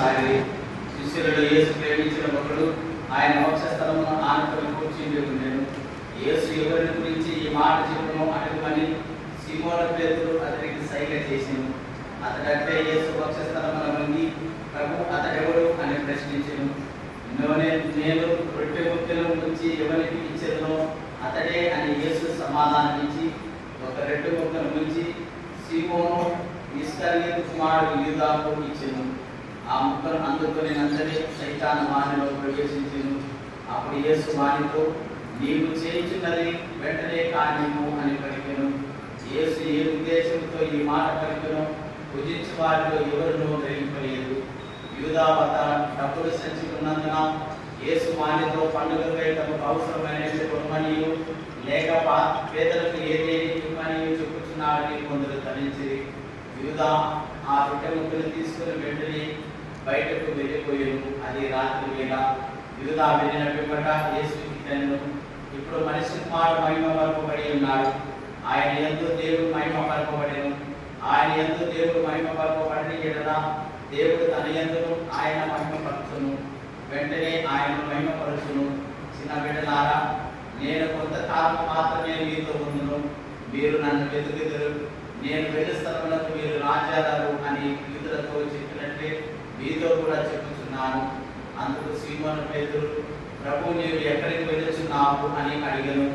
సాగి శిష్యులలో యేసు ప్రేమించిన ఒకడు ఆయన మోక్షస్థలమును ఆనుకొని కూర్చుండి ఉండెను. యేసు ఎవరిని గురించి ఈ మాట చెప్పును అడుగుమని సీమోను పేతురు అతనికి సైగ చేసెను. అతడంటే యేసు మోక్షస్థలమున వంగి ప్రభు అతడెవడు అని ప్రశ్నించెను. నేను రొట్టె ముక్కలు ముంచి ఎవరికి ఇచ్చేదనో అతడే అని యేసు సమాధానమిచ్చి ఒక రొట్టె ముక్కను ముంచి సీమోను ఇస్కరియోతు కుమారుడు యూదాకు ఇచ్చెను. ఆ ముక్కను అందుకొనినంతనే సైతాను వానిలో ప్రవేశించెను. అప్పుడు యేసు వానితో నీవు చేయుచున్నది వెంటనే కానివ్వు అని పలికెను. యేసు ఏ ఉద్దేశంతో ఈ మాట పలికెను భుజించు వారిలో ఎవరినో గ్రహింపలేదు. యూదా వద్ద డబ్బులు సంచి ఉన్నందున యేసు వానితో పండుగపై తమకు అవసరమైన కొనుమనియు లేక పేదలకు ఏదేని ఇవ్వమనియు చెప్పుచున్నాడని కొందరు తలంచిరి. యూదా ఆ రొట్టె ముక్కలు తీసుకుని వెంటనే బయటకు వెళ్ళిపోయాను. అది రాత్రి వేళ. యూదా వెళ్ళిన పిమ్మట యేసు ఇతను ఇప్పుడు మనిషి కుమారుడు మహిమపరపబడి ఉన్నాడు. ఆయన యందు దేవుడు మహిమపరపబడెను. ఆయన యందు దేవుడు మహిమపరపబడిన ఎడల దేవుడు తన యందును ఆయన మహిమపరచును. వెంటనే ఆయన మహిమపరచును. చిన్న బిడ్డలారా, నేను కొంతకాలం మాత్రమే మీతో ఉందును. మీరు నన్ను వెతుకుదురు. నేను వెళ్ళే స్థలములకు మీరు రాజారారు అని యూదులతో చెప్పినట్లే మీతో కూడా చెప్పుచున్నాను. అందుకు సీమోను పేతురు ప్రభు నీవు ఎక్కడికి వెళ్ళుచున్నావు అని అడిగను.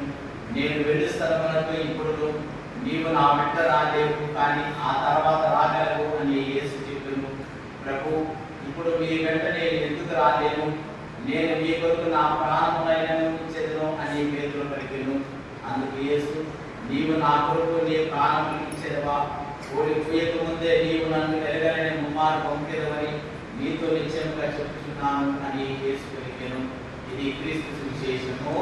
నేను వెళ్ళే స్థలములకు ఇప్పుడు నీవు నా వెంట రాలేవు, కానీ ఆ తర్వాత రాగలవు అని యేసు చెప్పెను. ప్రభు ఇప్పుడు మీ వెంట నేను ఎందుకు రాలేను? నేను మీ కొరకు నా ప్రాణమునైనను ఇచ్చేదను అని పేతురు పలికెను. అందుకు యేసు నీవు నా కొరకు నీ ప్రాణములు ఇచ్చేదవా? కోడి కూయక ముందే నీవు నన్ను ఎరగలని ముమ్మారు పంపేదవని నీతో నిశ్చయముగా చెప్పుచున్నాను అని యేసు పలికెను. ఇది క్రీస్తు సువిశేషము.